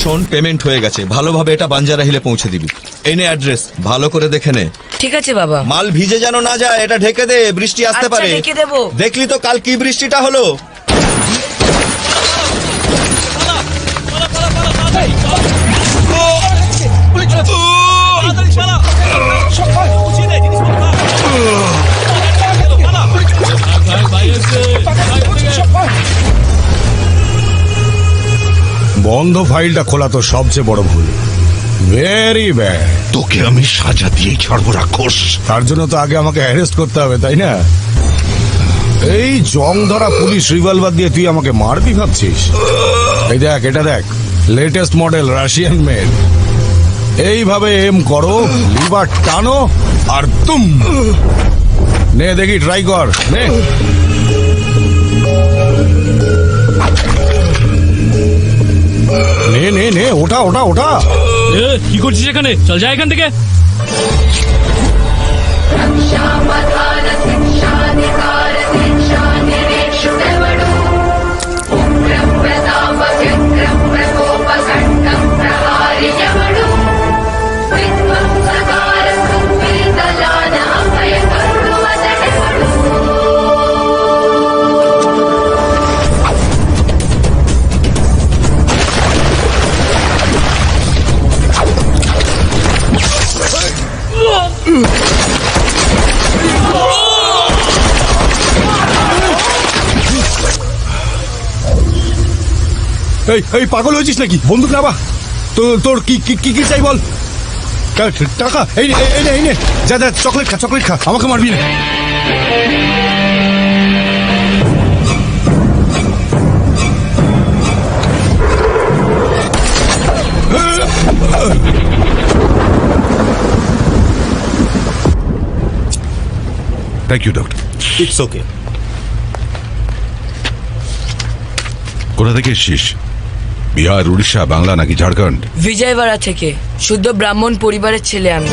শোন, পেমেন্ট হয়ে গেছে, ভালোভাবে এটা বাঞ্জারা হিলে পৌঁছে দিবি। এই নে অ্যাড্রেস, ভালো করে দেখে নে। ঠিক আছে বাবা। মাল ভিজে যেন না যায়, এটা ঢেকে দে, বৃষ্টি আসতে আচ্ছা, পারে। ঢেকে দেবো। দেখলি তো কাল কি বৃষ্টিটা হলো। বন্ধ ফাইলটা খোলা তো সবচেয়ে বড় ভুল। Very bad. তোকে আমি সাজা দিয়ে ছাড়বো রাক্ষস। তার জন্য তো আগে আমাকে অ্যারেস্ট করতে হবে, তাই না? এই জং ধরা পুলিশ রিভলভার দিয়ে তুই আমাকে মারবি ভাবছিস? এই দেখ, এটা দেখ, লেটেস্ট মডেল রাশিয়ান মেড। এইভাবে এম করো, লিভার টানো আর তুম। নে দেখি, ট্রাই কর, নে। নে নে নে, ওঠা ওঠা ওঠা। কি করছিস এখানে? চল যা এখান থেকে। এই পাগল হয়েছিস নাকি? বন্দুক না বা তোর কি কি কি চাই বল? টাকা? এই নে এই নে এই নে, যা যা, চকলেট খা, চকলেট খা, আমাকে মারবি না। Thank you doctor. It's okay. কোথা থেকে এসছিস? বিহার, উড়িষ্যা, বাংলা নাকি ঝাড়খণ্ড? বিজয়বাড়া থেকে। শুদ্ধ ব্রাহ্মণ পরিবারের ছেলে আমি।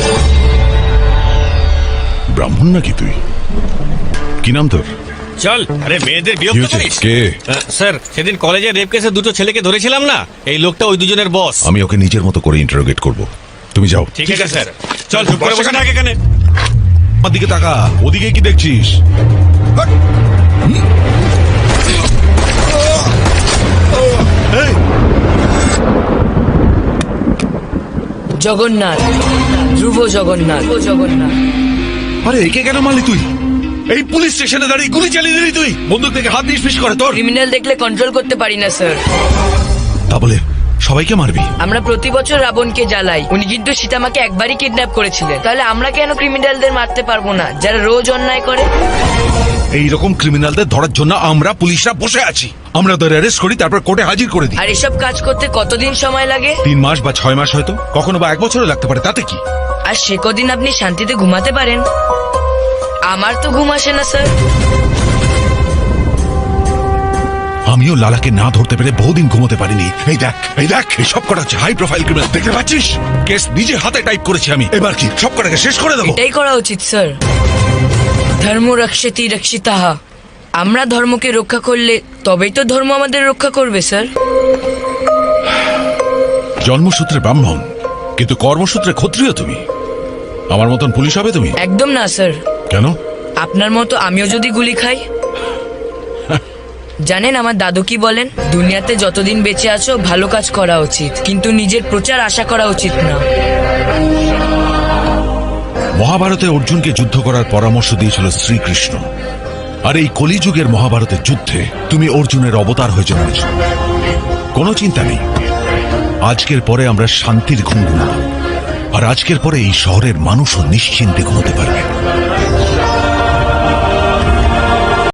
ব্রাহ্মণ নাকি তুই? কি নাম তোর? চল। আরে মেয়েদের কি বিরক্ত হয়েছে? করিস। কে? স্যার, সেদিন কলেজে রেপ কেসে দুটো ছেলেকে ধরেছিলাম না, এই লোকটা ওই দুজনের বস। আমি ওকে নিজের মতো করে ইন্টারোগেট করব। তুমি যাও। ঠিক আছে স্যার। চল, চুপ করে বসে থাক এখানে। আমার দিকে তাকা, ওদিকে কি দেখছিস? জগন্নাথ, ধ্রুব জগন্নাথ, জগন্নাথ। আরে একে কেন মারলি তুই? এই পুলিশ স্টেশনে দাঁড়িয়ে গুলি চালিয়ে দিলি তুই? বন্দুক থেকে হাত নিষ্পিস করে তোর? ক্রিমিনাল দেখলে কন্ট্রোল করতে পারি না স্যার। তা বলে সবাইকে মারবি? আমরা প্রতি বছর রাবণকে জ্বালাই, উনি কিন্তু সীতামাকে একবারই কিডন্যাপ করেছিলেন। তাহলে আমরা কেন ক্রিমিনালদের মারতে পারবো না, যারা রোজ অন্যায় করে? এইরকম ক্রিমিনালদের ধরার জন্য আমরা পুলিশরা বসে আছি। আমরা ওদের অ্যারেস্ট করি, তারপর কোর্টে হাজির করে দিই। আর এসব কাজ করতে কতদিন সময় লাগে? 3 মাস বা 6 মাস, হয়তো কখনো বা 1 বছরও লাগতে পারে, তাতে কি? আর সে কদিন আপনি শান্তিতে ঘুমাতে পারেন? আমার তো ঘুম আসে না স্যার। আমিও লালাকে না ধরতে পেরে বহুদিন ঘুমোতে পারিনি। এই দেখ, এই দেখ, এই সব কটা হচ্ছে হাই প্রোফাইল ক্রিমিনাল, দেখতে পাচ্ছিস? কেস নিজে হাতে টাইপ করেছি আমি। এবার কি সব কটাকে শেষ করে দেবো? এটাই করা উচিত স্যার। ধর্ম রক্ষতি রক্ষিতাহ। আমরা ধর্মকে রক্ষা করলে তবেই তো ধর্ম আমাদের রক্ষা করবে স্যার। জন্মসূত্রে ব্রাহ্মণ, কিন্তু কর্মসূত্রে ক্ষত্রিয় তুমি। আমার মতন পুলিশ হবে তুমি? একদম না স্যার। কেন? আপনার মতো আমিও যদি গুলি খাই। জানেন আমার দাদু কি বলেন? দুনিয়াতে যতদিন বেঁচে আছো ভালো কাজ করা উচিত, কিন্তু নিজের প্রচার আশা করা উচিত না। মহাভারতে অর্জুনকে যুদ্ধ করার পরামর্শ দিয়েছিল শ্রীকৃষ্ণ। আর এই কলিযুগের মহাভারতের যুদ্ধে তুমি অর্জুনের অবতার হয়ে জন্মেছ। কোনো চিন্তা নেই, আজকের পরে আমরা শান্তির ঘুম ঘুমাবো। আর আজকের পরে এই শহরের মানুষও নিশ্চিন্তে ঘুমোতে পারবে।